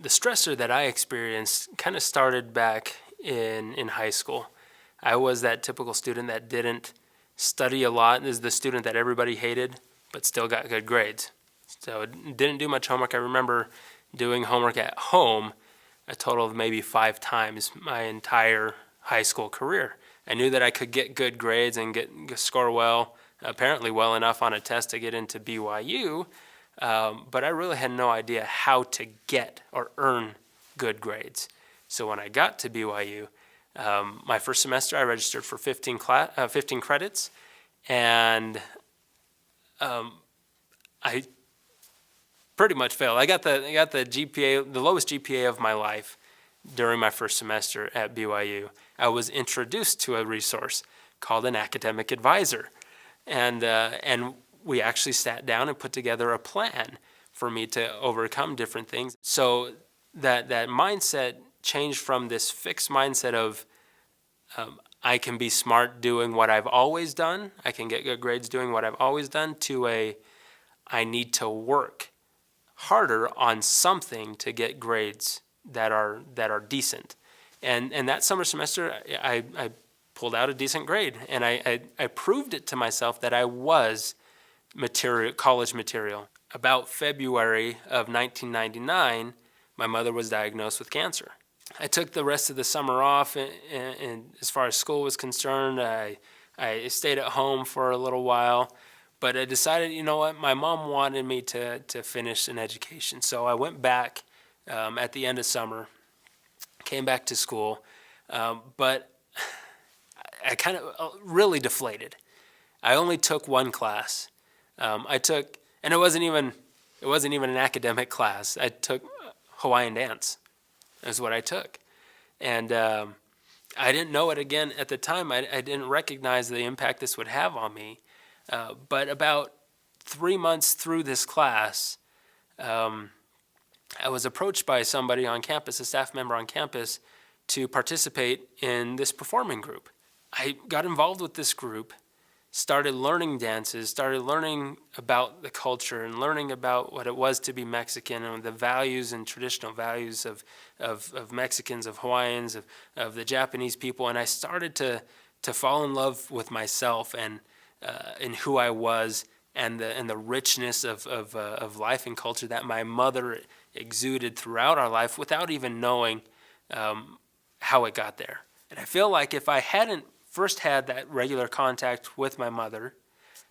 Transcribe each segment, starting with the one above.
the stressor that I experienced kind of started back in high school. I was that typical student that didn't study a lot, is the student that everybody hated, but still got good grades. So didn't do much homework. I remember doing homework at home a total of maybe 5 times my entire high school career. I knew that I could get good grades and score well, apparently well enough on a test to get into BYU, but I really had no idea how to get or earn good grades. So when I got to BYU, my first semester I registered for 15 credits, and I pretty much failed. I got the GPA, the lowest GPA of my life during my first semester at BYU. I was introduced to a resource called an academic advisor, and we actually sat down and put together a plan for me to overcome different things. So that mindset changed from this fixed mindset of I can be smart doing what I've always done, I can get good grades doing what I've always done, to I need to work harder on something to get grades that are decent. And that summer semester, I pulled out a decent grade, and I proved it to myself that I was college material. About February of 1999, my mother was diagnosed with cancer. I took the rest of the summer off, and as far as school was concerned, I stayed at home for a little while. But I decided, you know what, my mom wanted me to finish an education. So I went back at the end of summer, came back to school, but I kind of really deflated. I only took one class. And it wasn't even an academic class. I took Hawaiian dance, is what I took. And I didn't know it again at the time. I didn't recognize the impact this would have on me. But about 3 months through this class, I was approached by somebody on campus, a staff member on campus, to participate in this performing group. I got involved with this group, started learning dances, started learning about the culture and learning about what it was to be Mexican and the values and traditional values of Mexicans, of Hawaiians, of the Japanese people. And I started to fall in love with myself and who I was, and the richness of life and culture that my mother exuded throughout our life without even knowing how it got there. And I feel like if I hadn't first had that regular contact with my mother,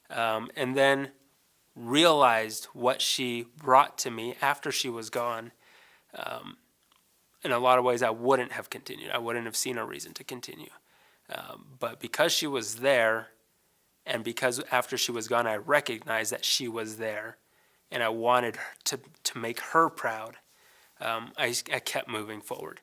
and then realized what she brought to me after she was gone, in a lot of ways I wouldn't have continued. I wouldn't have seen a reason to continue. But because she was there, and because after she was gone, I recognized that she was there, and I wanted to make her proud, I kept moving forward.